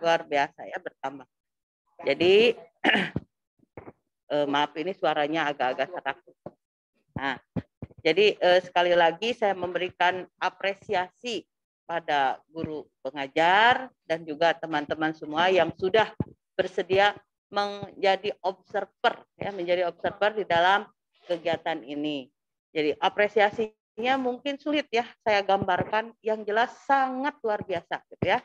luar biasa ya bertambah. Jadi maaf ini suaranya agak-agak serak. Nah, jadi sekali lagi saya memberikan apresiasi pada guru pengajar dan juga teman-teman semua yang sudah bersedia menjadi observer ya, menjadi observer di dalam kegiatan ini. Jadi apresiasinya mungkin sulit ya saya gambarkan, yang jelas sangat luar biasa gitu ya.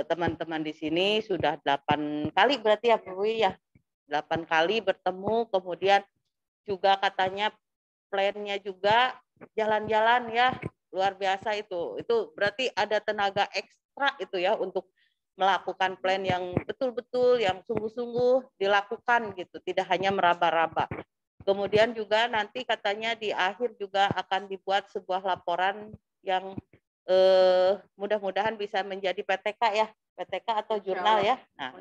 Teman-teman di sini sudah 8 kali berarti ya Bu ya. 8 kali bertemu, kemudian juga katanya plannya juga jalan-jalan ya, luar biasa itu. Itu berarti ada tenaga ekstra itu ya untuk melakukan plan yang betul-betul, yang sungguh-sungguh dilakukan gitu, tidak hanya meraba-raba. Kemudian juga nanti katanya di akhir juga akan dibuat sebuah laporan yang mudah-mudahan bisa menjadi PTK ya, PTK atau jurnal ya. Nah,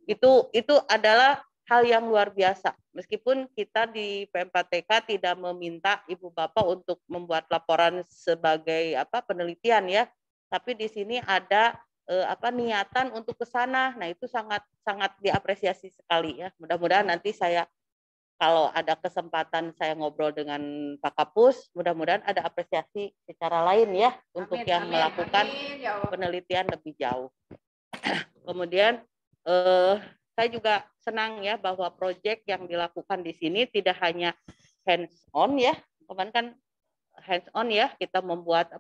itu adalah hal yang luar biasa. Meskipun kita di PMPTK tidak meminta Ibu Bapak untuk membuat laporan sebagai penelitian ya, tapi di sini ada niatan untuk ke sana. Nah, itu sangat sangat diapresiasi sekali ya. Mudah-mudahan nanti saya kalau ada kesempatan saya ngobrol dengan Pak Kapus, mudah-mudahan ada apresiasi secara lain ya untuk yang melakukan penelitian lebih jauh. Kemudian saya juga senang ya bahwa proyek yang dilakukan di sini tidak hanya hands on ya, kemarin kan hands on ya, kita membuat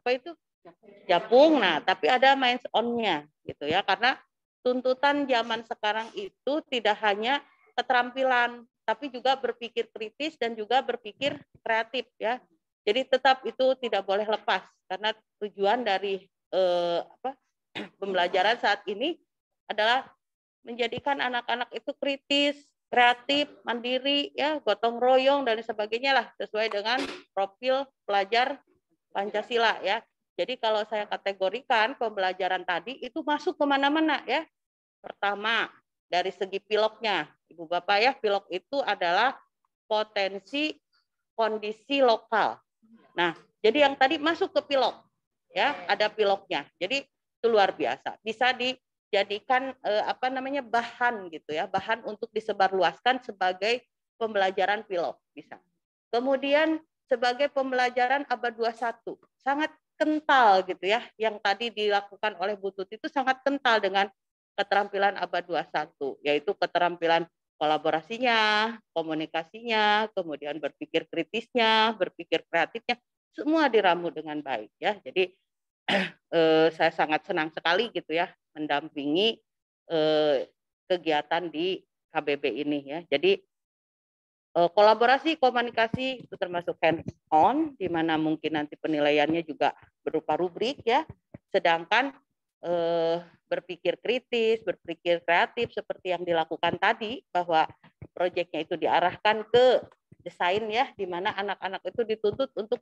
japung, nah tapi ada minds on-nya gitu ya, karena tuntutan zaman sekarang itu tidak hanya keterampilan, tapi juga berpikir kritis dan juga berpikir kreatif ya. Jadi tetap itu tidak boleh lepas, karena tujuan dari pembelajaran saat ini adalah menjadikan anak-anak itu kritis, kreatif, mandiri, ya, gotong royong dan sebagainya lah, sesuai dengan profil pelajar Pancasila ya. Jadi kalau saya kategorikan pembelajaran tadi itu masuk kemana-mana ya. Pertama dari segi piloknya, Ibu Bapak ya, pilok itu adalah potensi kondisi lokal. Nah, jadi yang tadi masuk ke pilok ya, ada piloknya. Jadi itu luar biasa. Bisa dijadikan bahan gitu ya, bahan untuk disebarluaskan sebagai pembelajaran pilok bisa. Kemudian sebagai pembelajaran abad 21 sangat kental gitu ya, yang tadi dilakukan oleh Bu Tuti itu sangat kental dengan keterampilan abad 21, yaitu keterampilan kolaborasinya, komunikasinya, kemudian berpikir kritisnya, berpikir kreatifnya, semua diramu dengan baik ya. Jadi saya sangat senang sekali gitu ya mendampingi kegiatan di KBB ini ya. Jadi kolaborasi, komunikasi itu termasuk hands on, di mana mungkin nanti penilaiannya juga berupa rubrik ya. Sedangkan berpikir kritis, berpikir kreatif seperti yang dilakukan tadi, bahwa proyeknya itu diarahkan ke desain ya, di mana anak-anak itu dituntut untuk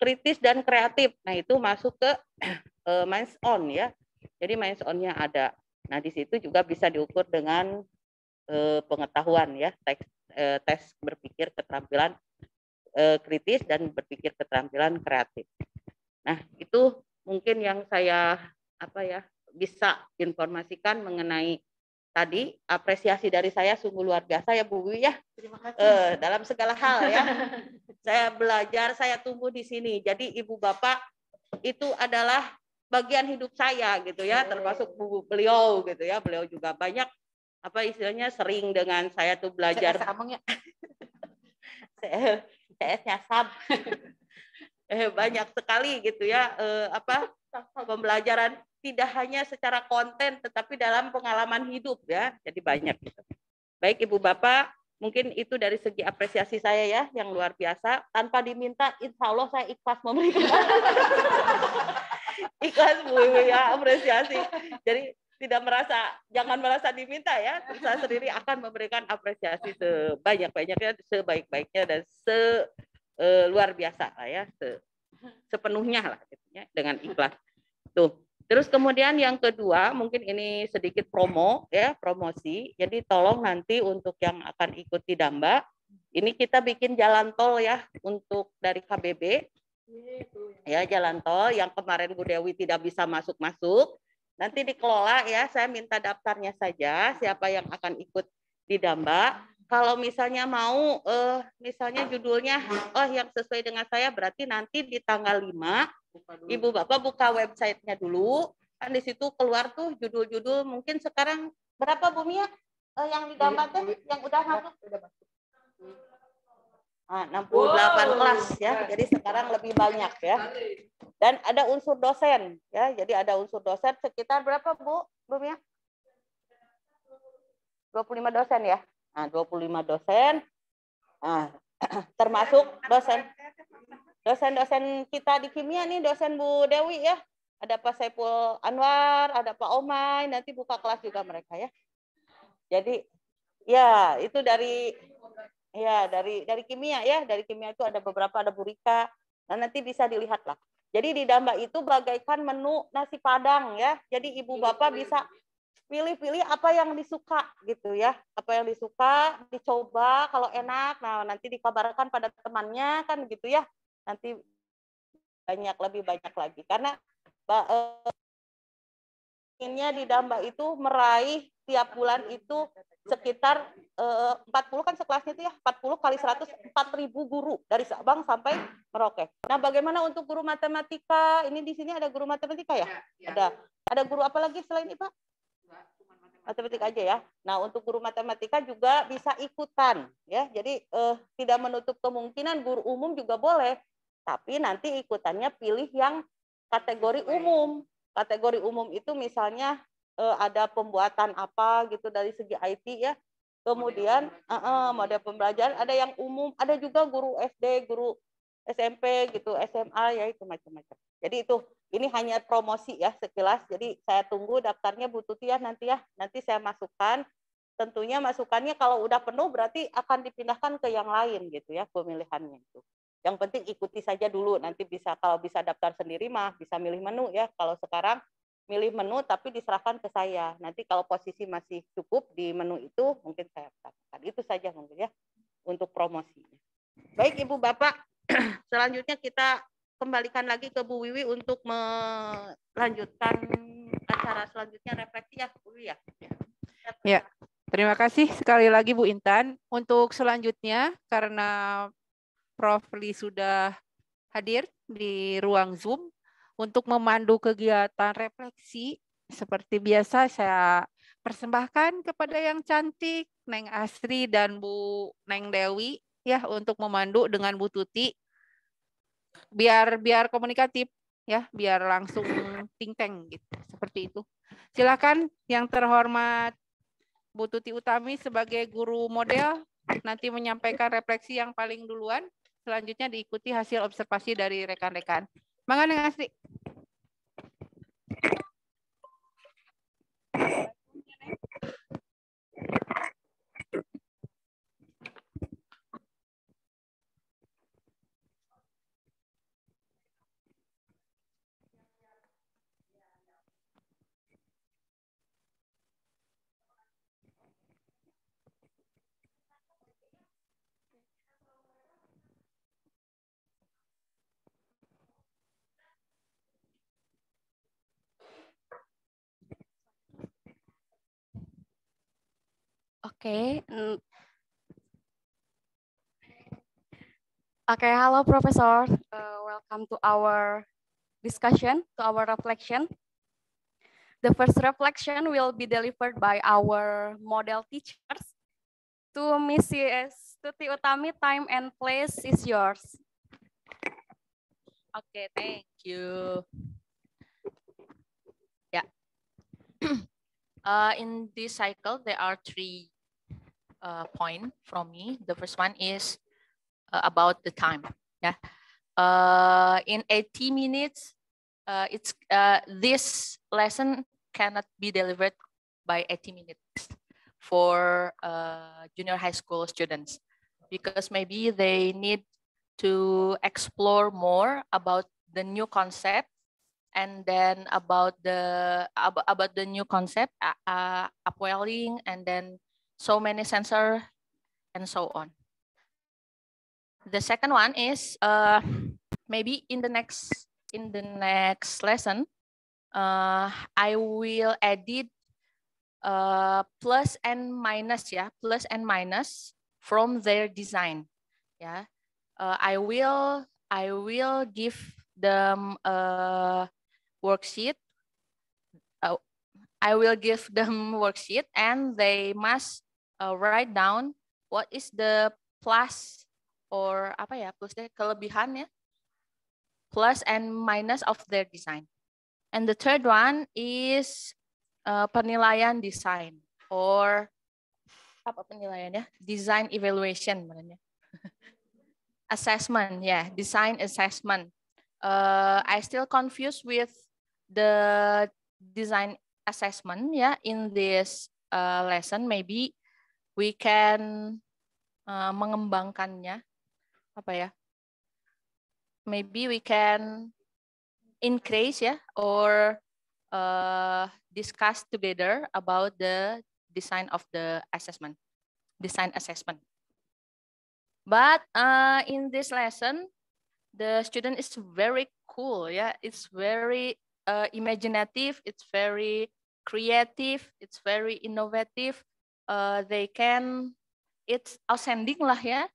kritis dan kreatif. Nah, itu masuk ke minds on ya. Jadi minds on-nya ada. Nah, di situ juga bisa diukur dengan pengetahuan ya, tes berpikir keterampilan kritis dan berpikir keterampilan kreatif. Nah, itu mungkin yang saya bisa informasikan mengenai tadi. Apresiasi dari saya sungguh luar biasa ya Bu Wiwi ya. Terima kasih. Dalam segala hal ya. Saya belajar, saya tumbuh di sini. Jadi Ibu Bapak itu adalah bagian hidup saya gitu ya, termasuk beliau gitu ya. Beliau juga banyak istilahnya sering dengan saya tuh belajar. CS-nya sab. Banyak sekali gitu ya pembelajaran, tidak hanya secara konten tetapi dalam pengalaman hidup ya. Jadi banyak gitu. Baik Ibu Bapak, mungkin itu dari segi apresiasi saya ya yang luar biasa. Tanpa diminta, insya Allah saya ikhlas memberikan. Ikhlas Bu ya, apresiasi. Jadi jangan merasa diminta ya. Saya sendiri akan memberikan apresiasi sebanyak-banyaknya, sebaik-baiknya dan luar biasa lah ya, sepenuhnya lah gitu ya, dengan ikhlas. Tuh. Terus kemudian yang kedua, mungkin ini sedikit promosi. Jadi tolong nanti untuk yang akan ikuti Damba, ini kita bikin jalan tol ya untuk dari KBB. Ya, jalan tol yang kemarin Bu Dewi tidak bisa masuk-masuk. Nanti dikelola ya, saya minta daftarnya saja siapa yang akan ikut di Damba. Kalau misalnya mau misalnya judulnya yang sesuai dengan saya, berarti nanti di tanggal 5 Ibu Bapak buka websitenya dulu. Kan di situ keluar tuh judul-judul, mungkin sekarang berapa Bu Mia yang di Damba yang udah masuk? 68 kelas ya. Jadi sekarang lebih banyak ya. Dan ada unsur dosen ya. Jadi ada unsur dosen sekitar berapa Bu Mia? 25 dosen ya. Nah, 25 dosen. Nah, termasuk dosen-dosen kita di kimia nih, dosen Bu Dewi ya. Ada Pak Saiful Anwar, ada Pak Omay, nanti buka kelas juga mereka ya. Jadi ya, itu dari kimia ya, dari kimia itu ada beberapa, ada Bu Rika. Nah, nanti bisa dilihat lah. Jadi di Damba itu bagaikan menu nasi Padang ya. Jadi Ibu Bapak bisa pilih-pilih apa yang disuka gitu ya, apa yang disuka dicoba, kalau enak nah nanti dikabarkan pada temannya kan gitu ya, nanti lebih banyak lagi karena inginnya di Damba itu meraih tiap bulan itu sekitar 40 kan sekelasnya itu ya, 40 kali 100 4.000 guru dari Sabang sampai Merauke. Nah, bagaimana untuk guru matematika? Ini di sini ada guru matematika ya? Ada guru apa lagi selain ini, Pak? Matematika aja ya. Nah, untuk guru matematika juga bisa ikutan ya. Jadi tidak menutup kemungkinan guru umum juga boleh. Tapi nanti ikutannya pilih yang kategori umum. Kategori umum itu misalnya ada pembuatan apa gitu dari segi IT ya. Kemudian model pembelajaran ada yang umum, ada juga guru SD, guru SMP gitu, SMA ya itu macam-macam. Jadi itu ini hanya promosi ya sekilas. Jadi saya tunggu daftarnya Bu Tuti ya nanti ya. Nanti saya masukkan. Tentunya masukannya kalau udah penuh berarti akan dipindahkan ke yang lain gitu ya pemilihannya itu. Yang penting ikuti saja dulu. Nanti bisa kalau bisa daftar sendiri mah bisa milih menu ya. Kalau sekarang milih menu tapi diserahkan ke saya. Nanti kalau posisi masih cukup di menu itu mungkin saya daftarkan. Itu saja mungkin ya untuk promosinya. Baik Ibu Bapak, selanjutnya kita kembalikan lagi ke Bu Wiwi untuk melanjutkan acara selanjutnya refleksi ya Bu Wiwi ya. Ya, terima kasih sekali lagi Bu Intan. Untuk selanjutnya karena Prof. Li sudah hadir di ruang Zoom untuk memandu kegiatan refleksi seperti biasa saya persembahkan kepada yang cantik Neng Asri dan Bu Neng Dewi ya untuk memandu dengan Bu Tuti biar komunikatif ya, biar langsung ting-teng gitu. Seperti itu. Silakan yang terhormat Bu Tuti Utami sebagai guru model nanti menyampaikan refleksi yang paling duluan. Selanjutnya diikuti hasil observasi dari rekan-rekan. Mangga Neng Asri. Okay. Okay, hello, Professor. Welcome to our discussion, to our reflection. The first reflection will be delivered by our model teachers. To Mrs. Tuti Utami, time and place is yours. Okay, thank you. Yeah. In this cycle, there are 3 points from me. The first one is about the time. Yeah. In 80 minutes, this lesson cannot be delivered by 80 minutes for junior high school students because maybe they need to explore more about the new concept and then about the new concept, upwelling, and then so many sensor and so on. The second one is maybe in the next lesson, I will edit plus and minus, ya, plus and minus from their design, ya. I will give them a worksheet. I will give them worksheet, and they must write down what is the plus or apa ya, plus deh kelebihan ya, plus and minus of their design. And the third one is penilaian desain or apa penilaiannya? Design evaluation namanya. Assessment, yeah, design assessment. I still confused with the design assessment, yeah, in this lesson. Maybe we can mengembangkannya, apa ya? Maybe we can increase, ya, or discuss together about the design of the assessment, design assessment. But in this lesson, the student is very cool, yeah. It's very imaginative. It's very creative. It's very innovative. They can, it's outstanding lah ya.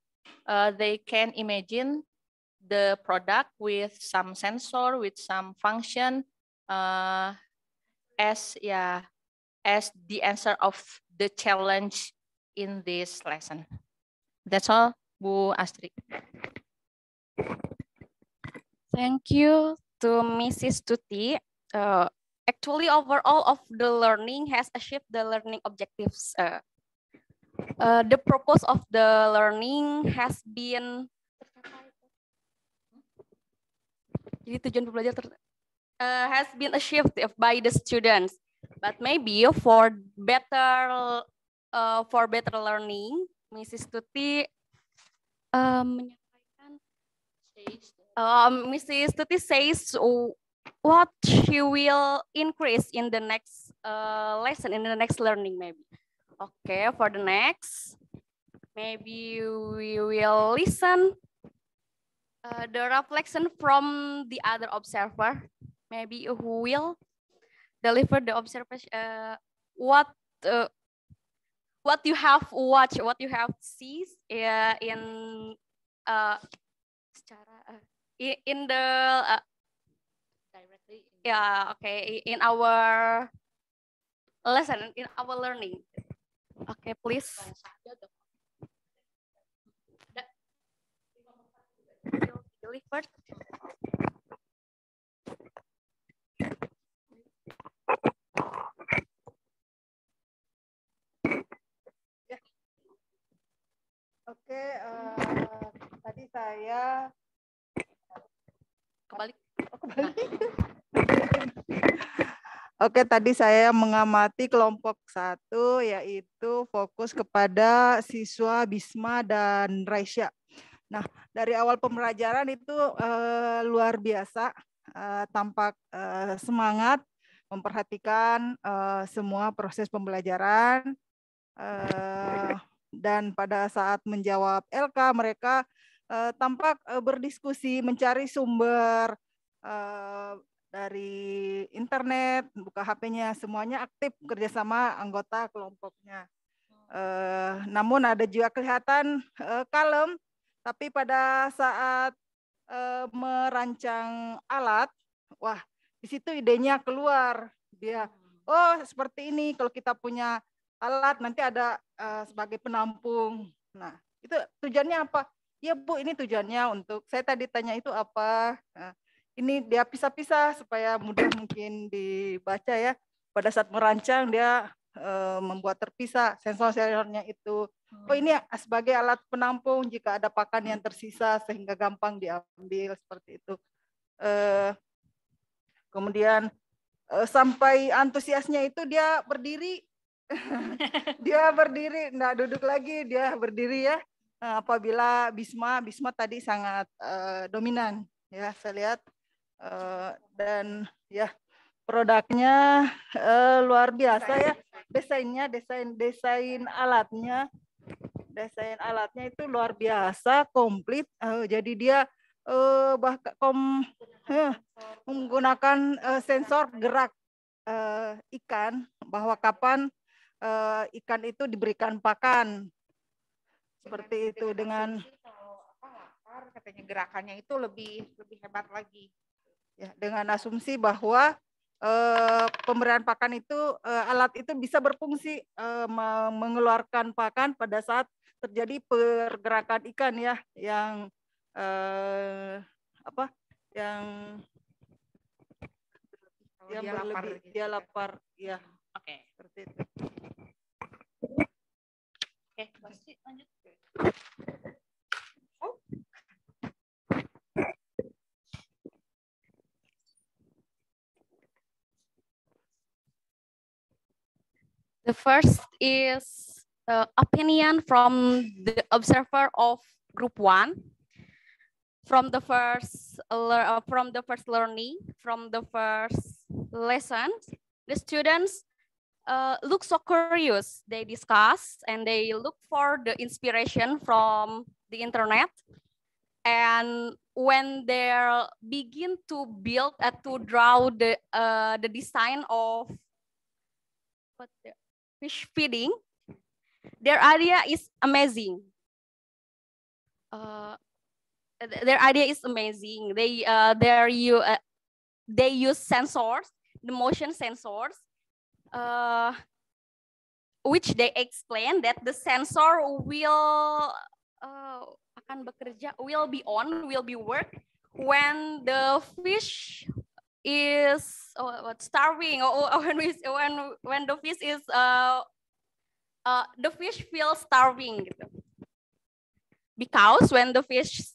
They can imagine the product with some sensor, with some function, as the answer of the challenge in this lesson. That's all, Bu Astrid. Thank you to Mrs. Tuti. Actually, overall of the learning has achieved the learning objectives. The purpose of the learning has been has been achieved by the students. But maybe for better learning, Mrs. Tuti menyampaikan. Mrs. Tuti says what she will increase in the next lesson, in the next learning maybe. Okay, for the next, maybe we will listen the reflection from the other observer. Maybe who will deliver the observation, what you have watched, what you have seen in in the directly, yeah, okay, in our lesson, in our learning. Okay, please. Delivered. Oke, tadi saya kembali. Oke, tadi saya mengamati kelompok 1, yaitu fokus kepada siswa Bisma dan Raisya. Nah, dari awal pembelajaran itu luar biasa, tampak semangat memperhatikan semua proses pembelajaran, dan pada saat menjawab LK mereka tampak berdiskusi, mencari sumber dari internet, buka HP-nya, semuanya aktif kerjasama anggota kelompoknya. Namun ada juga kelihatan kalem, tapi pada saat merancang alat, wah, di situ idenya keluar. Dia, oh seperti ini, kalau kita punya alat nanti ada sebagai penampung. Nah, itu tujuannya apa? Ya Bu, ini tujuannya untuk, saya tadi tanya itu apa? Nah, ini dia pisah-pisah supaya mudah mungkin dibaca ya. Pada saat merancang dia membuat terpisah sensor-sensornya itu. Oh ini sebagai alat penampung jika ada pakan yang tersisa sehingga gampang diambil seperti itu. Kemudian sampai antusiasnya itu dia berdiri. Dia berdiri, enggak duduk lagi, dia berdiri ya. Apabila Bisma tadi sangat dominan ya, saya lihat. Dan ya produknya luar biasa ya, desain alatnya itu luar biasa, komplit. Jadi dia bahkan menggunakan sensor gerak ikan, bahwa kapan ikan itu diberikan pakan. Seperti itu dengan lapar, katanya gerakannya itu lebih hebat lagi. Ya, dengan asumsi bahwa pemberian pakan itu alat itu bisa berfungsi mengeluarkan pakan pada saat terjadi pergerakan ikan ya yang yang dia berlebih, lapar gitu, dia lapar ya. Oke. Seperti itu. Oke, pasti lanjut. The first is opinion from the observer of group 1. From the first learning, from the first lesson, the students look so curious. They discuss and they look for the inspiration from the internet. And when they begin to build, to draw the design of fish feeding, their idea is amazing. Their idea is amazing. They use sensors, the motion sensors, which they explain that the sensor will will be work when the fish is starving, or when the fish is the fish feels starving. Because when the fish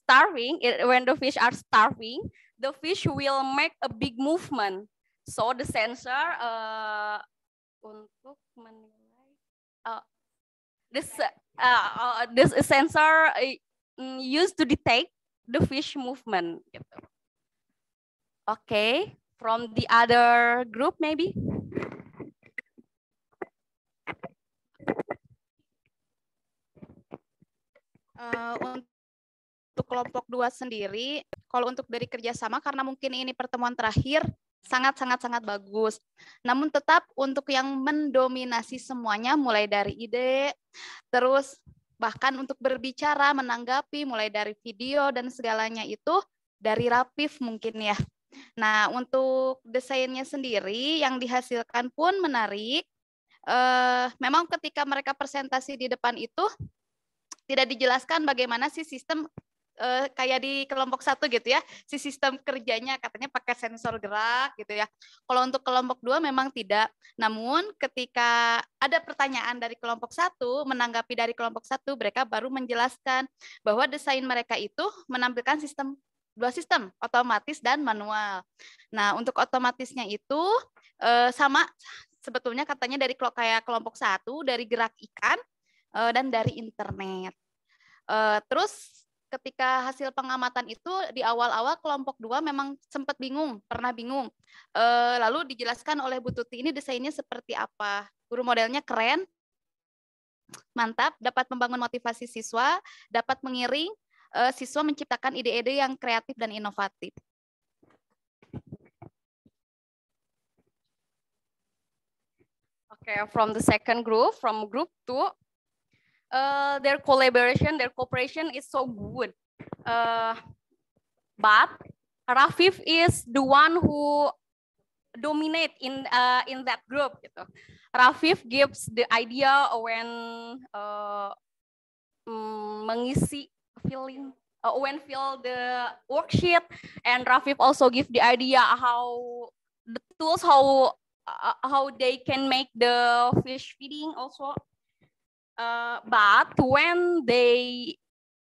are starving, the fish will make a big movement. So the sensor untuk menilai this sensor used to detect the fish movement. Okay, from the other group maybe. Untuk kelompok 2 sendiri, kalau untuk dari kerjasama, karena mungkin ini pertemuan terakhir, sangat bagus. Namun tetap untuk yang mendominasi semuanya, mulai dari ide, terus bahkan untuk berbicara, menanggapi, mulai dari video dan segalanya itu dari Rafif mungkin ya. Nah, untuk desainnya sendiri yang dihasilkan pun menarik. Memang ketika mereka presentasi di depan itu, tidak dijelaskan bagaimana sih sistem kayak di kelompok 1 gitu ya, si sistem kerjanya katanya pakai sensor gerak gitu ya. Kalau untuk kelompok 2 memang tidak. Namun ketika ada pertanyaan dari kelompok 1, menanggapi dari kelompok 1, mereka baru menjelaskan bahwa desain mereka itu menampilkan dua sistem, otomatis dan manual. Nah, untuk otomatisnya itu sama sebetulnya katanya dari kayak kelompok 1 dari gerak ikan dan dari internet. Terus ketika hasil pengamatan itu di awal-awal kelompok 2 memang sempat pernah bingung. Lalu dijelaskan oleh Bu Tuti ini desainnya seperti apa. Guru modelnya keren, mantap, dapat membangun motivasi siswa, dapat mengiring siswa menciptakan ide-ide yang kreatif dan inovatif. Okay, from the second group, from group 2, their collaboration, their cooperation is so good. But Rafif is the one who dominate in that group. Gitu. Rafif gives the idea when mengisi filling, when fill the worksheet, and Rafif also give the idea how the tools, how they can make the fish feeding also. But when they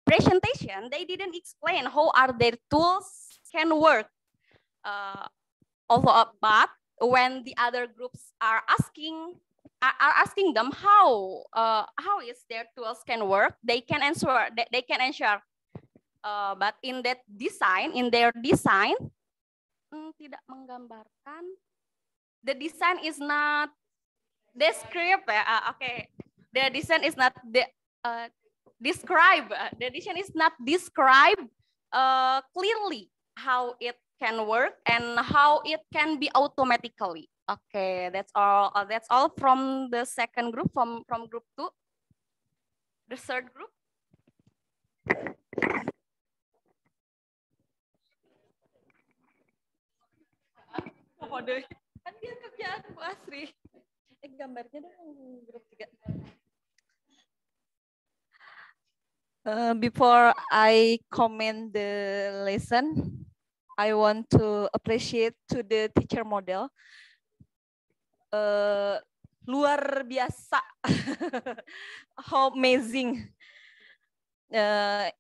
presentation, they didn't explain how are their tools can work. But when the other groups are asking them how is their tools can work, they can answer. They can answer. But in their design, tidak menggambarkan. The design is not describe. Okay. The design is not describe. The design is not describe clearly how it can work and how it can be automatically. Okay, that's all. That's all from the second group, from group 2. The third group. Kan dia kerjaan Bu Asri. Gambarnya dong grup 3. Before I comment the lesson, I want to appreciate to the teacher model. Luar biasa, how amazing. I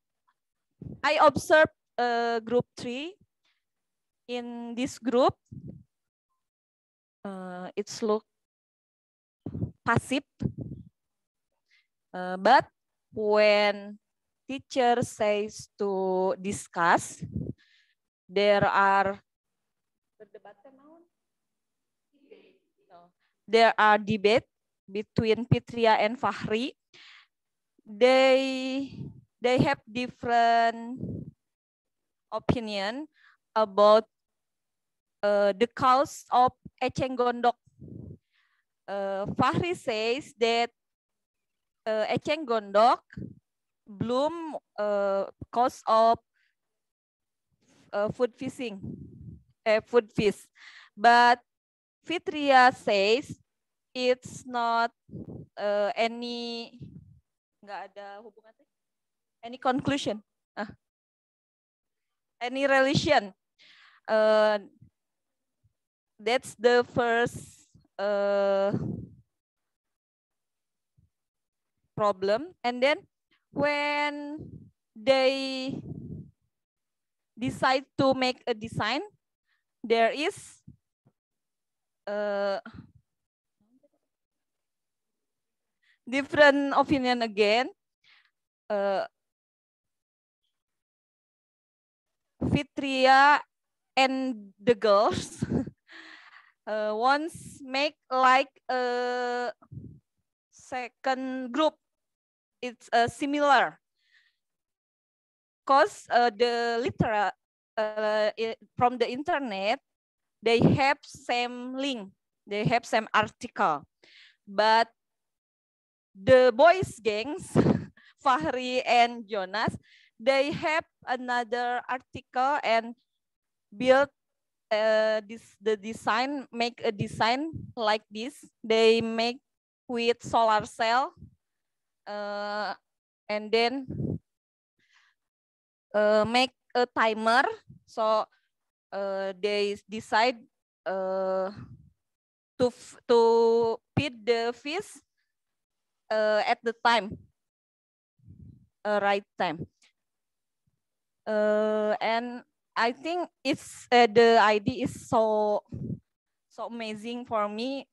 observed group 3. In this group, it's look passive, but when teacher says to discuss, there are debate between Fitria and Fahri. They have different opinion about the cause of Eceng Gondok. Fahri says that Eceng Gondok bloom cause of food fish. But Fitria says it's not any conclusion, any relation. That's the first problem. And then when they decide to make a design, there is different opinion again. Fitria and the girls once make like a second group. It's similar, cause the from the internet, they have same link, they have same article, but the boys gangs, Fahri and Jonas, they have another article and build the design, make a design like this. They make with solar cell, and then make a timer. So they decide to feed the fish at the time, right time. And I think it's the idea is so amazing for me.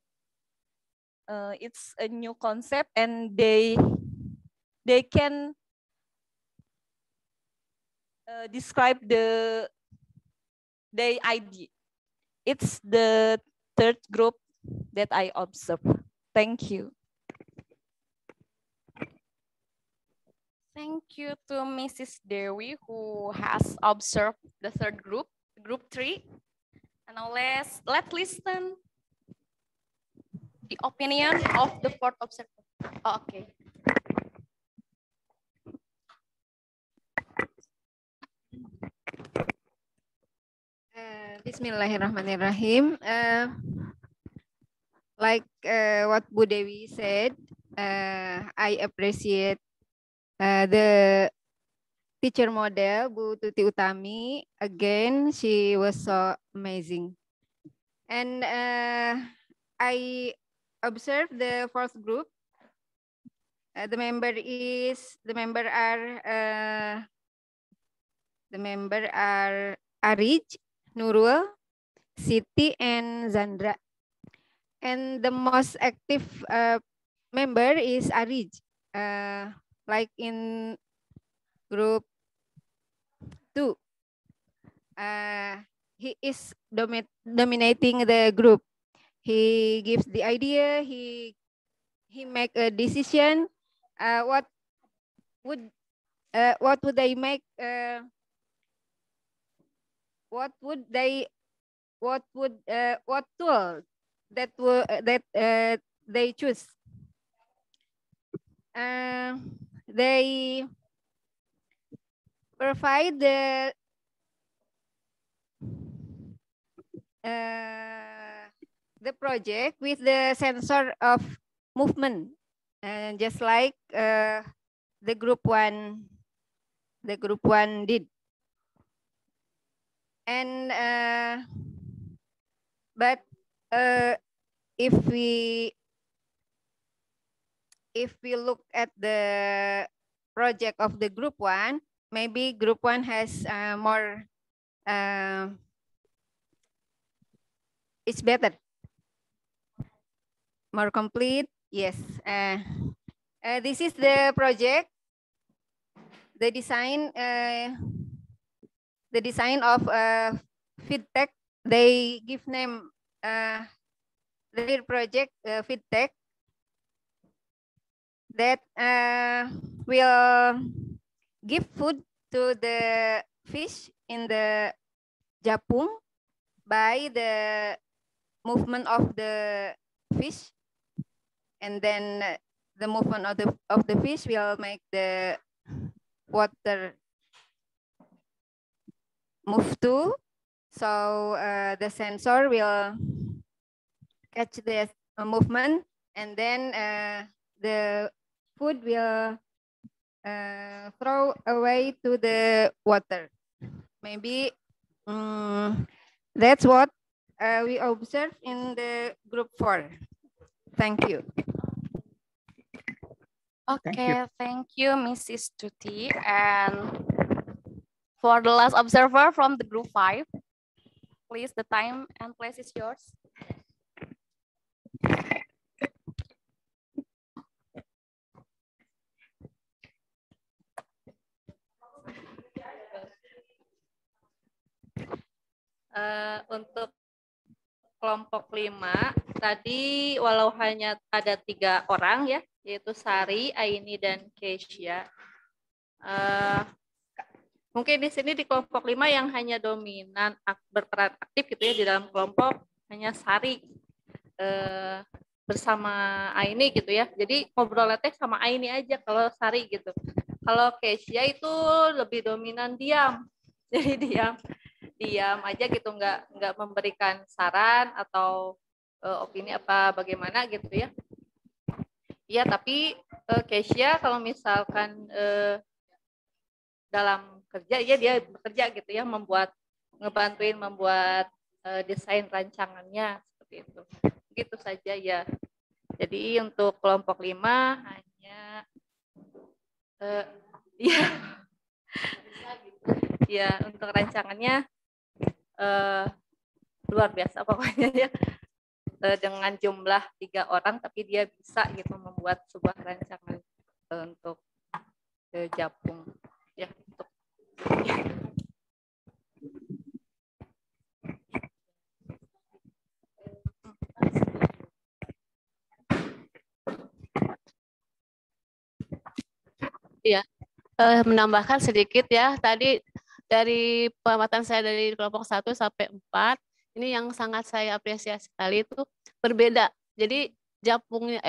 It's a new concept, and they can describe the idea. It's the third group that I observed. Thank you. Thank you to Mrs. Dewi, who has observed the third group, group 3. And now let's listen the opinion of the fourth observer. Oh, okay. Bismillahirrahmanirrahim. Like what Bu Dewi said, I appreciate the teacher model, Bu Tuti Utami. Again, she was so amazing. And I observed the fourth group. The member are Arij, Nurul, Siti, and Zandra. And the most active member is Arij. Like in group 2. He is dominating the group. He gives the idea, he make a decision. What would I make? what tool that they choose. They provide the project with the sensor of movement, and just like the group one did. And but if we look at the project of the group one, maybe group one has more, it's better, more complete. Yes. This is the project, the design of FeedTech. They give name their project FeedTech, that will give food to the fish in the japung by the movement of the fish, and then the movement of the fish will make the water move too. So the sensor will catch the movement, and then the food will throw away to the water. Maybe that's what we observe in the group 4. Thank you. Okay, thank you, Mrs. Tuti. And for the last observer from the group 5, please, the time and place is yours. Untuk kelompok 5, tadi walau hanya ada 3 orang ya, yaitu Sari, Aini, dan Keisha. Mungkin di sini di kelompok 5 yang hanya dominan berperan aktif gitu ya di dalam kelompok hanya Sari bersama Aini gitu ya. Jadi ngobrolnya teh sama Aini aja kalau Sari gitu. Kalau Keisha itu lebih dominan diam. Jadi diam aja gitu, nggak memberikan saran atau opini apa bagaimana gitu ya. Iya, tapi Keisha kalau misalkan dalam kerja ya dia bekerja gitu ya, ngebantuin membuat desain rancangannya seperti itu. Begitu saja ya. Jadi untuk kelompok 5 hanya ya untuk rancangannya luar biasa pokoknya ya, dengan jumlah 3 orang tapi dia bisa gitu membuat sebuah rancangan untuk japung ya. Iya, menambahkan sedikit ya, tadi dari pengamatan saya dari kelompok 1 sampai 4, ini yang sangat saya apresiasi sekali itu berbeda. Jadi japungnya,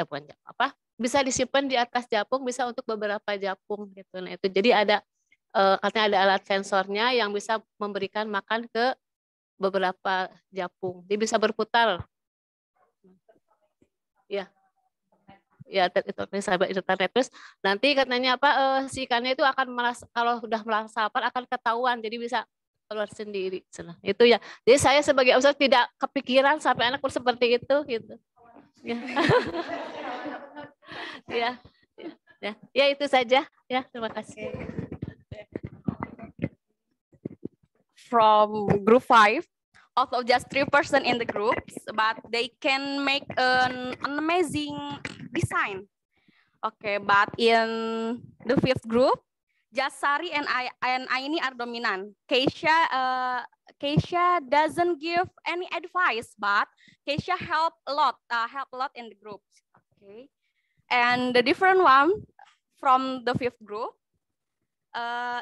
bisa disimpan di atas japung, bisa untuk beberapa japung gitu. Nah itu jadi ada katanya ada alat sensornya yang bisa memberikan makan ke beberapa japung. Dia bisa berputar. Ya. Ya itu internet. Terus nanti katanya si ikannya itu akan kalau sudah merasa lapar akan ketahuan, jadi bisa keluar sendiri. Itu ya. Jadi saya sebagai observer tidak kepikiran sampai anak seperti itu gitu. Ya. Ya itu saja ya, terima kasih. From group 5, although just 3 person in the groups, but they can make an amazing design. Okay, but in the 5th group, just Sari and Aini are dominant. Keisha doesn't give any advice, but Keisha help a lot in the groups. Okay, and the different one from the 5th group,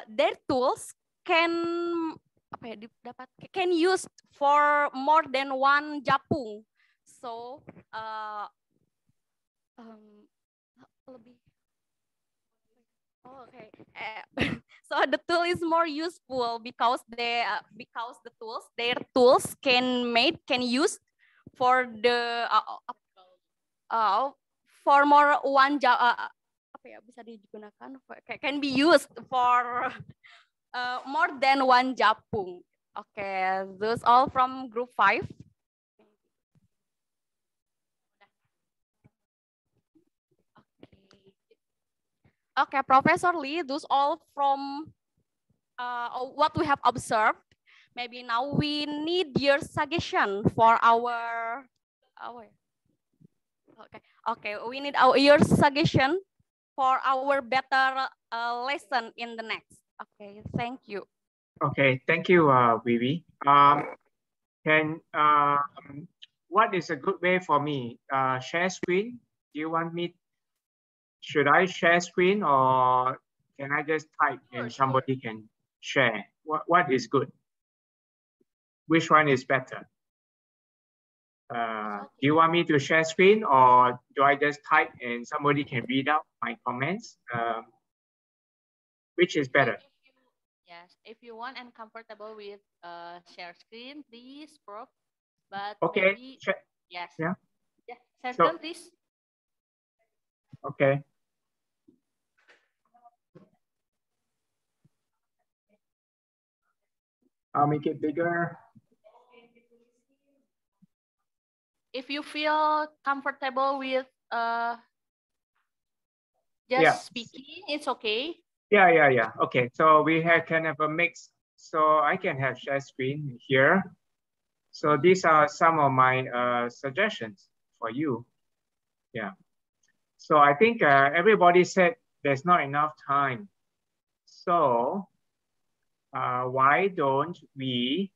their tools can can use for more than one japung. So okay. So the tool is more useful because their tools can use for the for more one bisa digunakan can be used for more than one japung. Okay, those all from group 5. Okay, Professor Lee, those all from what we have observed. Maybe now we need your suggestion for our okay, we need your suggestion for our better lesson in the next. Okay, thank you. Okay, thank you, Vivi. What is a good way for me? Share screen? Do you want me? Should I share screen or can I just type and somebody can share? What is good? Which one is better? Do you want me to share screen or do I just type and somebody can read out my comments? Which is better? Yes, if you want and comfortable with share screen, please, Prof. But okay, maybe, yes, yeah, share screen, please. Okay. I'll make it bigger. If you feel comfortable with just speaking, it's okay. Yeah. Okay, so we can have a mix. So I can have share screen here. So these are some of my suggestions for you. Yeah. So I think everybody said there's not enough time. So why don't we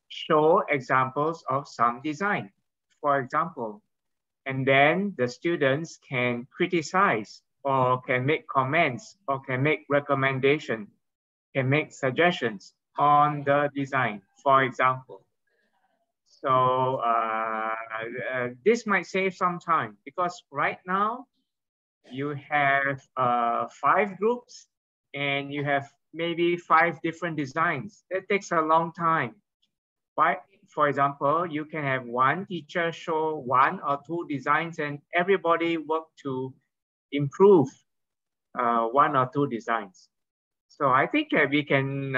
show examples of some design, for example, and then the students can criticize or can make comments or can make recommendations, can make suggestions on the design, for example. So this might save some time because right now you have 5 groups and you have maybe 5 different designs. That takes a long time. For example, you can have one teacher show 1 or 2 designs and everybody work to improve 1 or 2 designs. So I think we can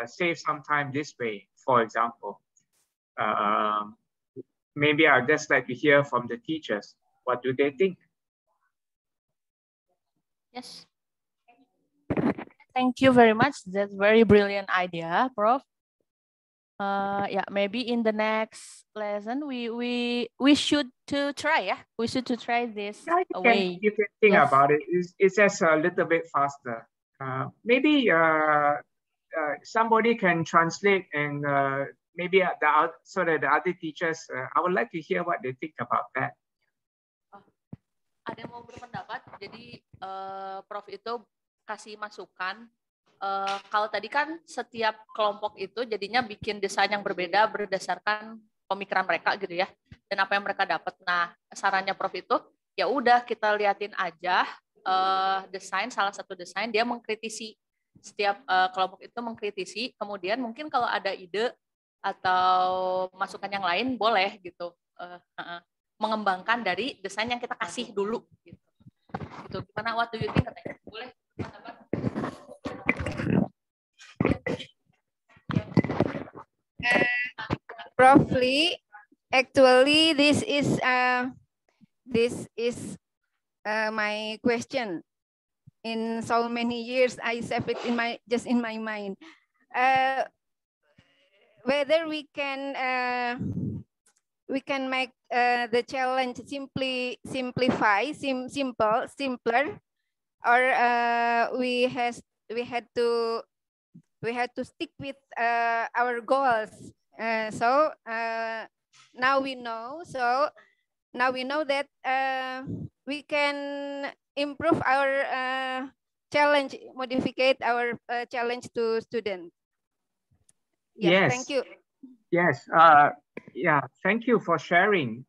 save some time this way, for example. Maybe I'd just like to hear from the teachers. What do they think? Yes. Thank you very much. That's very brilliant idea, Prof. Yeah, maybe in the next lesson we should to try. Yeah, we should to try this way. You can think about it. It's just a little bit faster. Maybe somebody can translate and maybe so that the other teachers. I would like to hear what they think about that. Ada yang mau berpendapat? Jadi Prof itu kasih masukan. Kalau tadi kan setiap kelompok itu jadinya bikin desain yang berbeda berdasarkan pemikiran mereka gitu ya, dan apa yang mereka dapat. Nah, sarannya Prof itu ya udah kita liatin aja desain, salah satu desain dia mengkritisi, setiap kelompok itu mengkritisi, kemudian mungkin kalau ada ide atau masukan yang lain boleh gitu mengembangkan dari desain yang kita kasih dulu gitu. Gitu. Gimana, what do you think katanya? Boleh pendapat? Prof. Lee, actually this is my question. In so many years, I save it in my mind. Whether we can make the challenge simpler, or we had to stick with our goals. So now we know. So now we know that we can improve our challenge, modify our challenge to students. Yeah, Yes. thank you. Yes. Yeah. Thank you for sharing.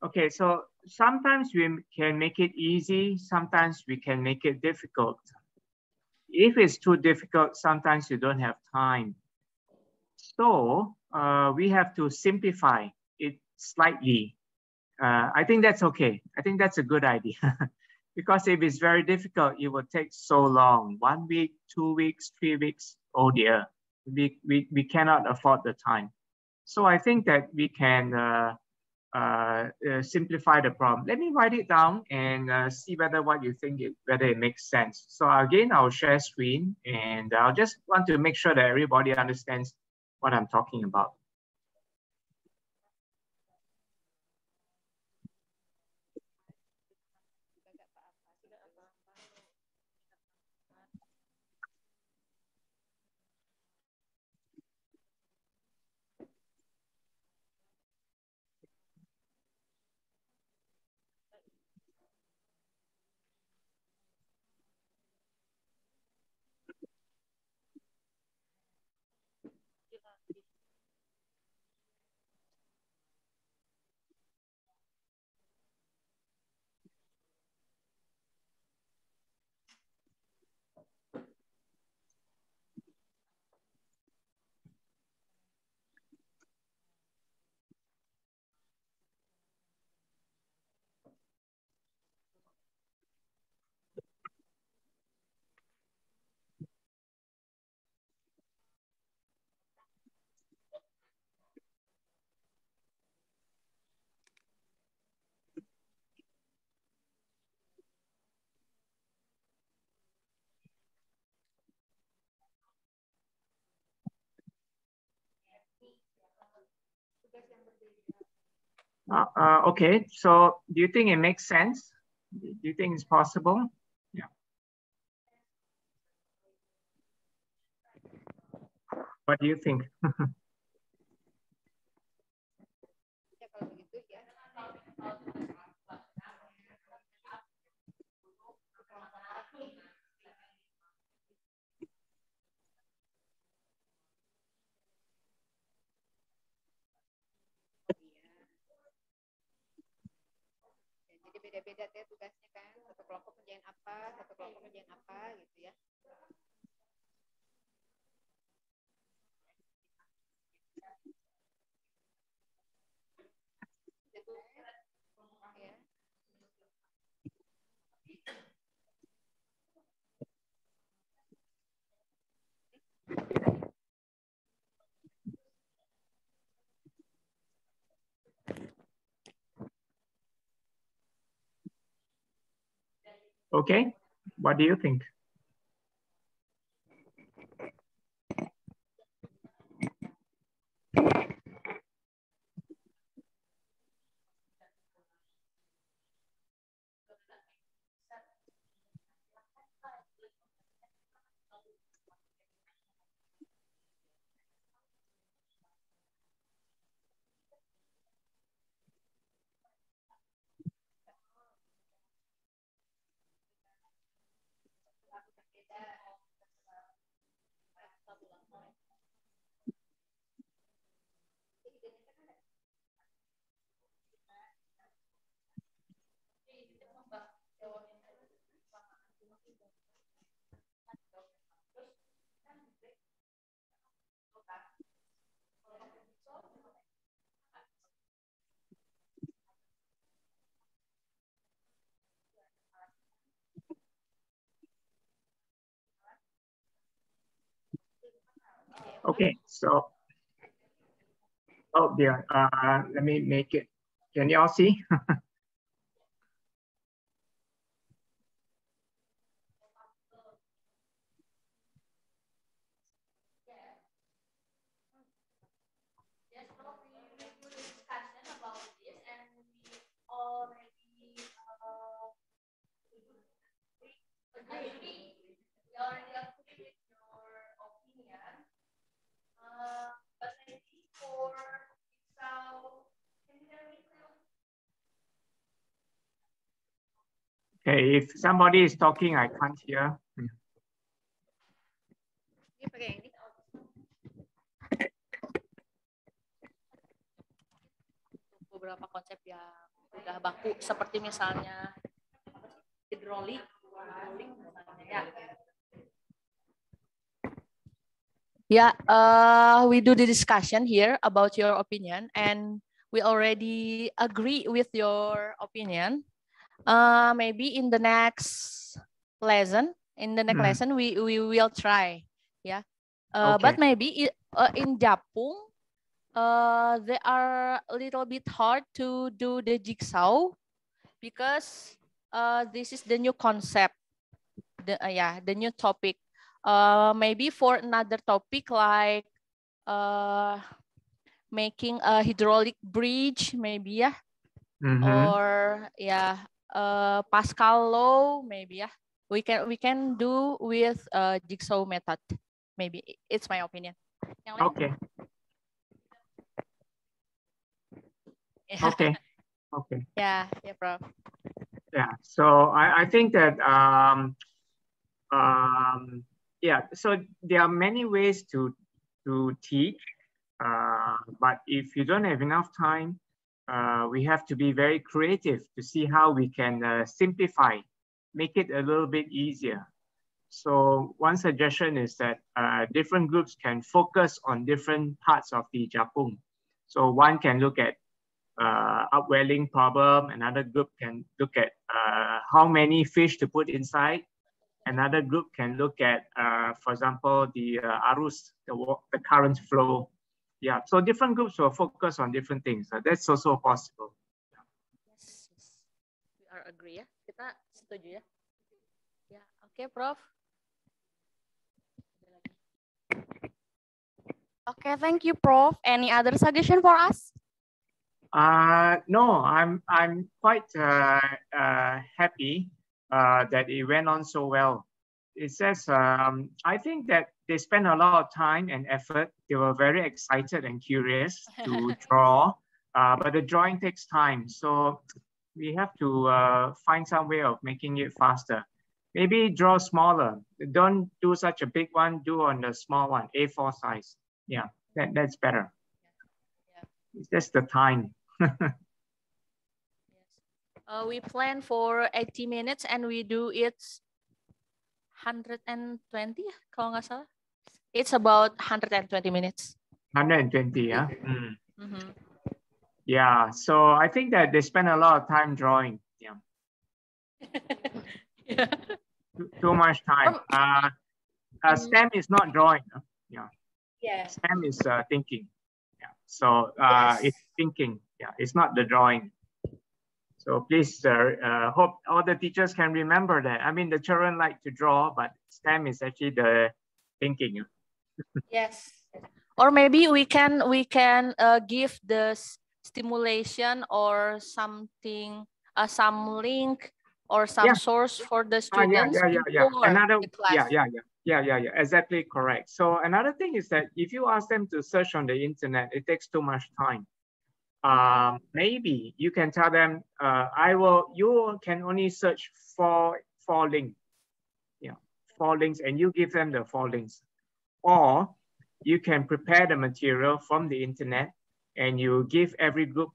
Okay. So sometimes we can make it easy. Sometimes we can make it difficult. If it's too difficult, sometimes you don't have time. So we have to simplify it slightly. I think that's okay. I think that's a good idea. Because if it's very difficult, it will take so long. 1 week, 2 weeks, 3 weeks. Oh dear, we cannot afford the time. So I think that we can simplify the problem. Let me write it down and see whether what you think, whether it makes sense. So again, I'll share screen and I'll just want to make sure that everybody understands what I'm talking about. Okay, so do you think it makes sense? Do you think it's possible? Yeah. What do you think? Jadi beda-beda teh tugasnya kan, satu kelompok ngerjain apa, satu kelompok ngerjain apa gitu ya. Okay, what do you think? Okay, so, oh dear, let me make it. Can you all see? Okay, if somebody is talking, I can't hear. beberapa konsep yang udah baku seperti misalnya hidrolik misalnya ya. We do the discussion here about your opinion and we already agree with your opinion. Maybe in the next lesson we will try, yeah. Okay. But maybe in Japung they are a little bit hard to do the jigsaw because this is the new concept, the new topic. Maybe for another topic like making a hydraulic bridge, maybe ya, or Pascal law, maybe ya. We can do with jigsaw method. Maybe it's my opinion. Yang lain? Okay. Yeah. Okay. Okay. Yeah, Prof. Yeah. So I think that yeah. So there are many ways to teach, but if you don't have enough time, we have to be very creative to see how we can simplify, make it a little bit easier. So one suggestion is that different groups can focus on different parts of the Japung. So one can look at upwelling problem. Another group can look at how many fish to put inside. Another group can look at, for example, the arus, the current flow. Yeah, so different groups will focus on different things. That's also possible. Yes, we are agree ya. Kita setuju ya. Ya, oke, Prof. Okay, thank you, Prof. Any other suggestion for us? No, I'm quite happy that it went on so well. It says, I think that they spent a lot of time and effort. They were very excited and curious to draw, but the drawing takes time. So we have to find some way of making it faster. Maybe draw smaller. Don't do such a big one, do on the small one, A4 size. Yeah, that's better. It's just the time. We plan for 80 minutes and we do it 120 kalau nggak salah. It's about 120 minutes. 120, yeah? Yeah, so I think that they spend a lot of time drawing. Yeah. Yeah. Too much time. STEM is not drawing. Yeah. Yeah. STEM is thinking. Yeah. So Yes. it's thinking. Yeah, it's not the drawing. So please hope all the teachers can remember that. I mean, the children like to draw, but STEM is actually the thinking. Yes. Or maybe we can give the stimulation or something, some link or some source for the students. Another, the class. Yeah, exactly correct. So another thing is that if you ask them to search on the internet, it takes too much time. Maybe you can tell them, you can only search for 4 links. Yeah, 4 links, and you give them the 4 links. Or you can prepare the material from the internet and you give every group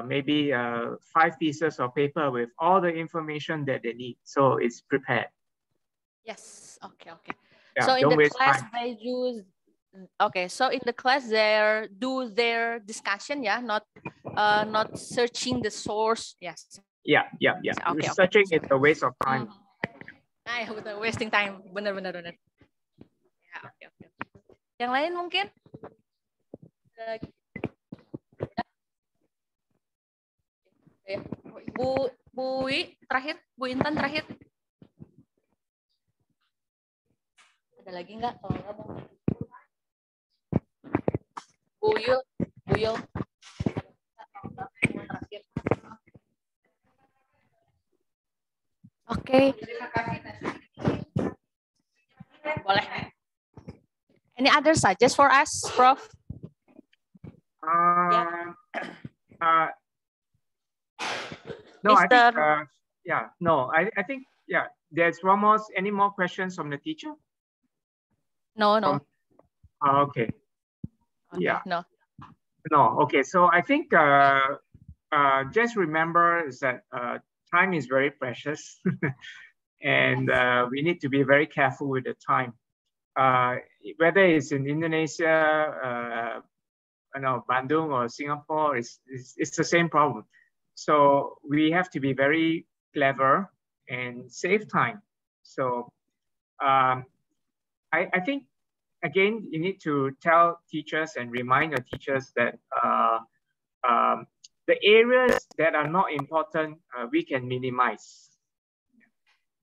maybe 5 pieces of paper with all the information that they need. So it's prepared. Yes, okay. Yeah, so in don't the waste class time. they use, okay, so in the class they do their discussion, yeah, not searching the source. Yes. Yeah. Okay, Researching is a waste of time. Nah, betul, wasting time. Benar. Ya, oke. Yang lain mungkin? Bu Wi terakhir, Bu Intan terakhir. Ada lagi nggak? Kalau nggak mau. Bu Yul. Terakhir. Okay. Boleh. Any other suggest for us, Prof? No, I think, I think, there's one more, any more questions from the teacher? No. Okay. Yeah. No. Okay, so I think just remember is that time is very precious, and we need to be very careful with the time. Whether it's in Indonesia, Bandung or Singapore, it's the same problem. So we have to be very clever and save time. So I think, again, you need to tell teachers and remind your teachers that the areas that are not important, we can minimize.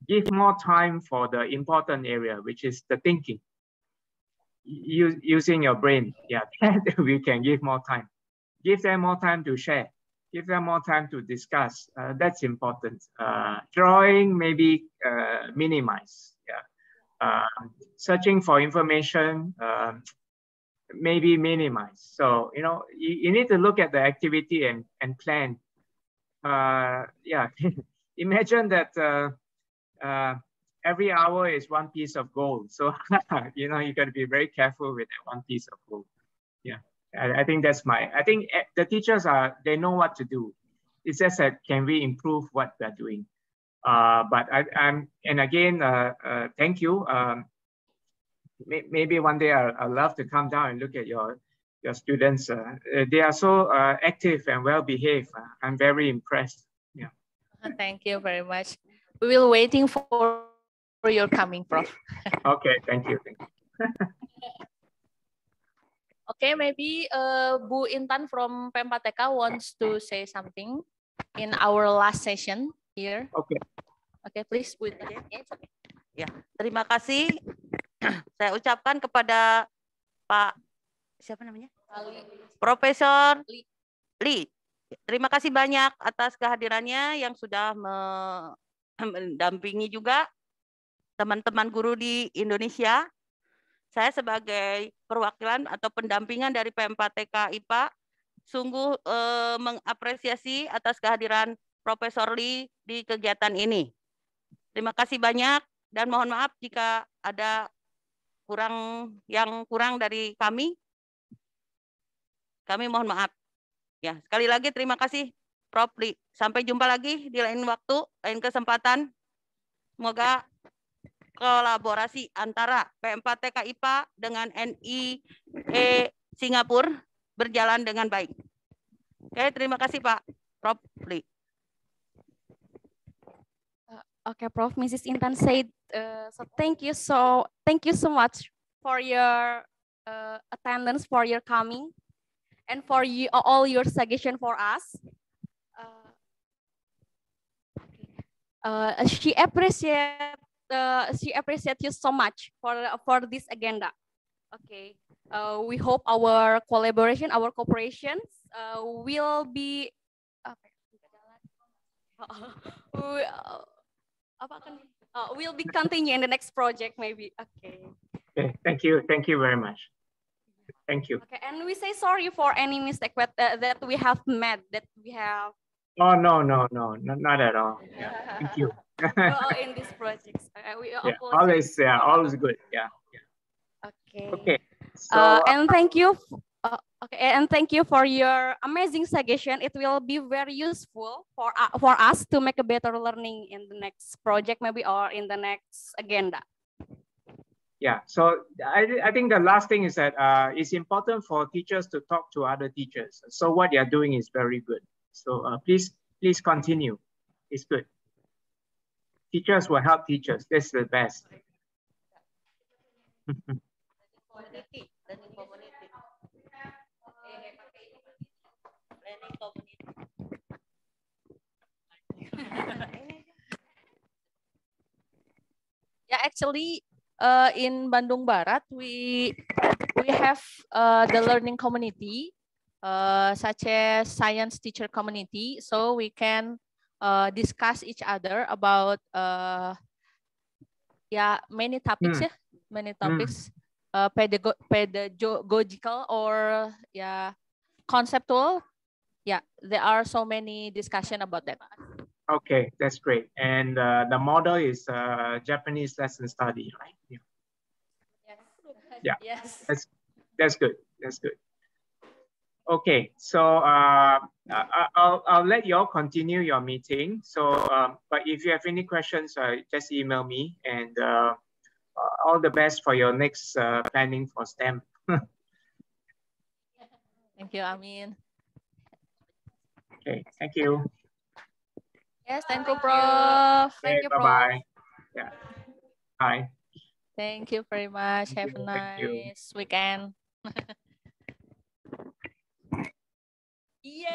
Give more time for the important area, which is the thinking. Using your brain, yeah, we can give more time. Give them more time to share. Give them more time to discuss. That's important. Drawing, maybe minimize. Yeah. Searching for information, maybe minimize. So, you need to look at the activity and plan. Yeah, imagine that every hour is one piece of gold. So, you got to be very careful with that one piece of gold. Yeah, I think that's I think the teachers they know what to do. It's just that, can we improve what they're doing? But and again, thank you. Maybe one day I'll love to come down and look at your students. They are so active and well behaved. I'm very impressed. Yeah. Thank you very much. We will waiting for your coming, Prof. Okay, thank you. Thank you. Okay, maybe Bu Intan from PMK wants to say something in our last session here. Okay. Okay, please, Bu Intan. Ya, terima kasih. Saya ucapkan kepada Pak, siapa namanya? Profesor Lee. Terima kasih banyak atas kehadirannya yang sudah mendampingi juga teman-teman guru di Indonesia. Saya sebagai perwakilan atau pendampingan dari PM4TK IPA sungguh mengapresiasi atas kehadiran Profesor Lee di kegiatan ini. Terima kasih banyak dan mohon maaf jika ada yang kurang dari kami. Kami mohon maaf. Ya, sekali lagi terima kasih Prof. Lee. Sampai jumpa lagi di lain waktu, lain kesempatan. Semoga kolaborasi antara PM4TK IPA dengan NIE Singapura berjalan dengan baik. Oke, terima kasih Pak Prof. Lee. Okay, Prof. Mrs. Intan said, so thank you so much for your attendance, for your coming, and for all your suggestion for us. She appreciate you so much for this agenda. Okay, we hope our collaboration, our cooperation will be will be continue in the next project maybe. Okay. Okay, thank you very much. Thank you. Okay, and we say sorry for any mistake that we have made, that we have. Oh, no, not at all. Yeah, thank you. In these projects, always good. Yeah. Okay. Okay. So, and thank you. And thank you for your amazing suggestion. It will be very useful for us to make a better learning in the next project, maybe, or in the next agenda. Yeah. So I think the last thing is that it's important for teachers to talk to other teachers. So what they are doing is very good. So please continue. It's good. Teachers will help teachers. That's the best. Yeah, actually, in Bandung Barat, we have the learning community, such as science teacher community, so we can discuss each other about many topics, many topics, pedagogical or conceptual. Yeah, there are so many discussion about that. Okay, that's great. And the model is Japanese lesson study, right? Yeah. Yes. That's good. That's good. Okay, so I'll let you all continue your meeting. So, but if you have any questions, just email me, and all the best for your next planning for STEM. Thank you, Amin. Okay, thank you. Yes, thank you, Prof. Okay, bye-bye. Yeah. Bye. Thank you very much. Have a nice weekend. Yay!